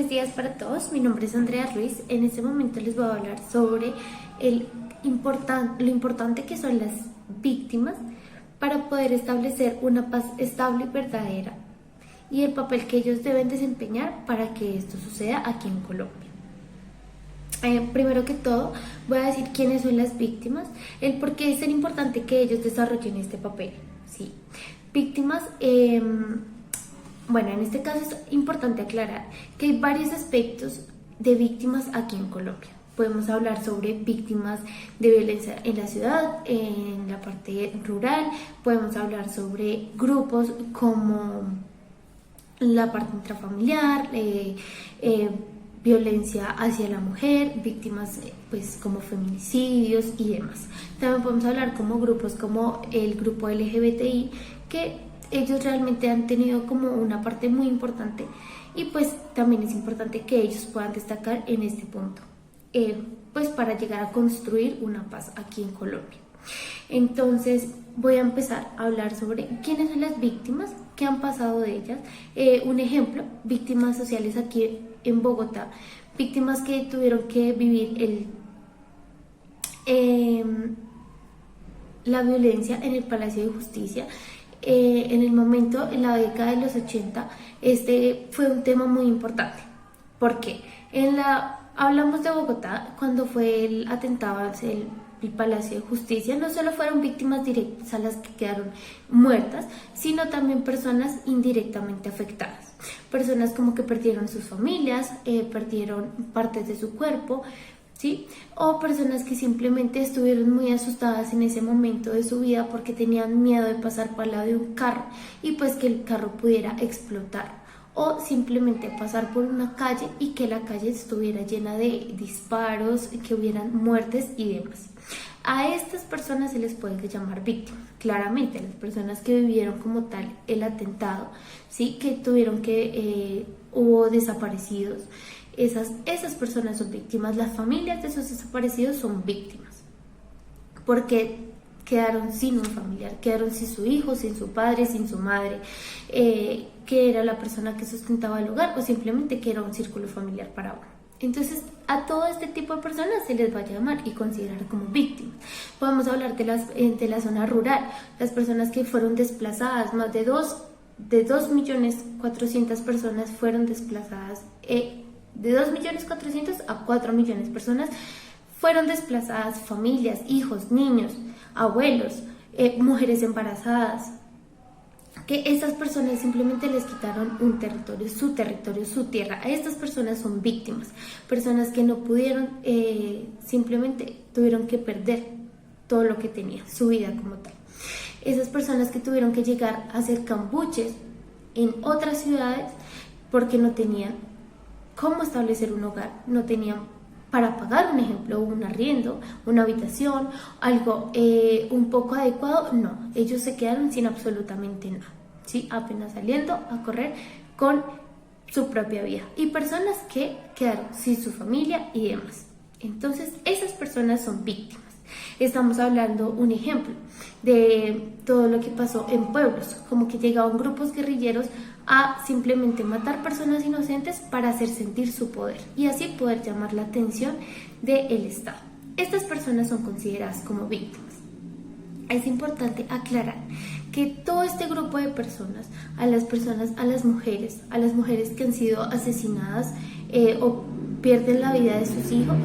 Buenos días para todos, mi nombre es Andrea Ruiz. En este momento les voy a hablar sobre lo importante que son las víctimas para poder establecer una paz estable y verdadera y el papel que ellos deben desempeñar para que esto suceda aquí en Colombia. Primero que todo, voy a decir quiénes son las víctimas, el por qué es tan importante que ellos desarrollen este papel. ¿Sí? Víctimas, bueno, en este caso es importante aclarar que hay varios aspectos de víctimas aquí en Colombia. Podemos hablar sobre víctimas de violencia en la ciudad, en la parte rural, podemos hablar sobre grupos como la parte intrafamiliar, violencia hacia la mujer, víctimas pues como feminicidios y demás. También podemos hablar como grupos como el grupo LGBTI, que ellos realmente han tenido como una parte muy importante y pues también es importante que ellos puedan destacar en este punto, pues para llegar a construir una paz aquí en Colombia. Entonces voy a empezar a hablar sobre quiénes son las víctimas, qué han pasado de ellas. Un ejemplo, víctimas sociales aquí en Bogotá, víctimas que tuvieron que vivir la violencia en el Palacio de Justicia. En el momento, en la década de los 80, este fue un tema muy importante. ¿Por qué? Hablamos de Bogotá cuando fue el atentado hacia el Palacio de Justicia. No solo fueron víctimas directas a las que quedaron muertas, sino también personas indirectamente afectadas. Personas como que perdieron sus familias, perdieron partes de su cuerpo, ¿sí? O personas que simplemente estuvieron muy asustadas en ese momento de su vida porque tenían miedo de pasar por al lado de un carro y pues que el carro pudiera explotar, o simplemente pasar por una calle y que la calle estuviera llena de disparos, que hubieran muertes y demás. A estas personas se les puede llamar víctimas. Claramente, las personas que vivieron como tal el atentado, ¿sí? Que tuvieron hubo desaparecidos. Esas personas son víctimas. Las familias de esos desaparecidos son víctimas porque quedaron sin un familiar, quedaron sin su hijo, sin su padre, sin su madre, que era la persona que sustentaba el hogar, o simplemente que era un círculo familiar para uno. Entonces, a todo este tipo de personas se les va a llamar y considerar como víctimas. Podemos hablar de la zona rural, las personas que fueron desplazadas, más de 2.400.000 personas fueron desplazadas, de 2.400.000 a 4 millones de personas fueron desplazadas, familias, hijos, niños, abuelos, mujeres embarazadas, que estas personas simplemente les quitaron un territorio, su tierra. A estas personas son víctimas, personas que no pudieron, simplemente tuvieron que perder todo lo que tenían, su vida como tal. Esas personas que tuvieron que llegar a hacer cambuches en otras ciudades porque no tenían cómo establecer un hogar, no tenían para pagar, un ejemplo, un arriendo, una habitación, algo un poco adecuado. No, ellos se quedaron sin absolutamente nada, ¿sí? Apenas saliendo a correr con su propia vida. Y personas que quedaron sin su familia y demás. Entonces, esas personas son víctimas. Estamos hablando, un ejemplo, de todo lo que pasó en pueblos, como que llegaban grupos guerrilleros a simplemente matar personas inocentes para hacer sentir su poder y así poder llamar la atención del Estado. Estas personas son consideradas como víctimas. Es importante aclarar que todo este grupo de personas, a las mujeres que han sido asesinadas o pierden la vida de sus hijos,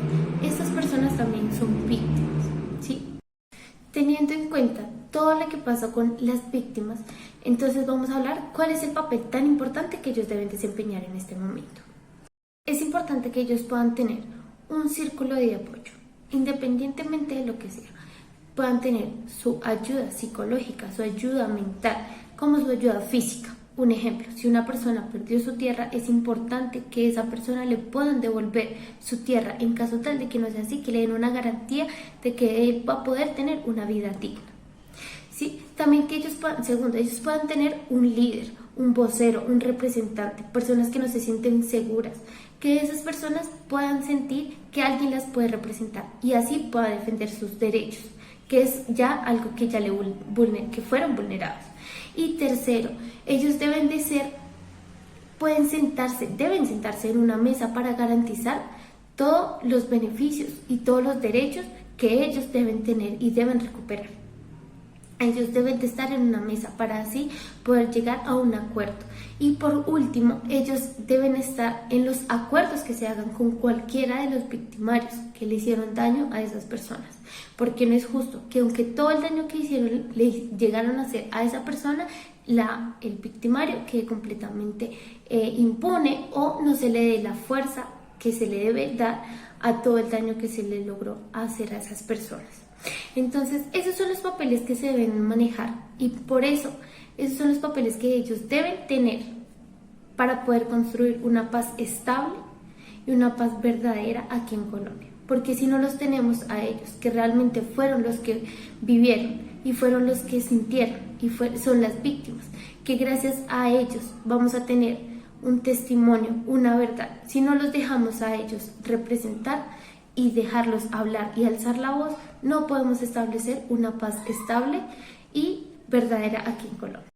estas personas también son víctimas, ¿sí? Teniendo en cuenta todo lo que pasa con las víctimas, entonces vamos a hablar cuál es el papel tan importante que ellos deben desempeñar en este momento. Es importante que ellos puedan tener un círculo de apoyo, independientemente de lo que sea. Puedan tener su ayuda psicológica, su ayuda mental, como su ayuda física. Un ejemplo, si una persona perdió su tierra, es importante que esa persona le puedan devolver su tierra en caso tal de que no sea así, que le den una garantía de que él va a poder tener una vida digna. ¿Sí? También que ellos puedan tener un líder, un vocero, un representante, personas que no se sienten seguras, que esas personas puedan sentir que alguien las puede representar y así pueda defender sus derechos, que es ya algo que que fueron vulnerados. Y tercero, ellos deben de ser deben sentarse en una mesa para garantizar todos los beneficios y todos los derechos que ellos deben tener y deben recuperar. Ellos deben de estar en una mesa para así poder llegar a un acuerdo. Y por último, ellos deben estar en los acuerdos que se hagan con cualquiera de los victimarios que le hicieron daño a esas personas. Porque no es justo que aunque todo el daño que hicieron le llegaron a hacer a esa persona, el victimario quede completamente impune o no se le dé la fuerza que se le debe dar a todo el daño que se le logró hacer a esas personas. Entonces, esos son los papeles que se deben manejar y por eso, esos son los papeles que ellos deben tener para poder construir una paz estable y una paz verdadera aquí en Colombia. Porque si no los tenemos a ellos, que realmente fueron los que vivieron y fueron los que sintieron y son las víctimas, que gracias a ellos vamos a tener un testimonio, una verdad. Si no los dejamos a ellos representar y dejarlos hablar y alzar la voz, no podemos establecer una paz estable y verdadera aquí en Colombia.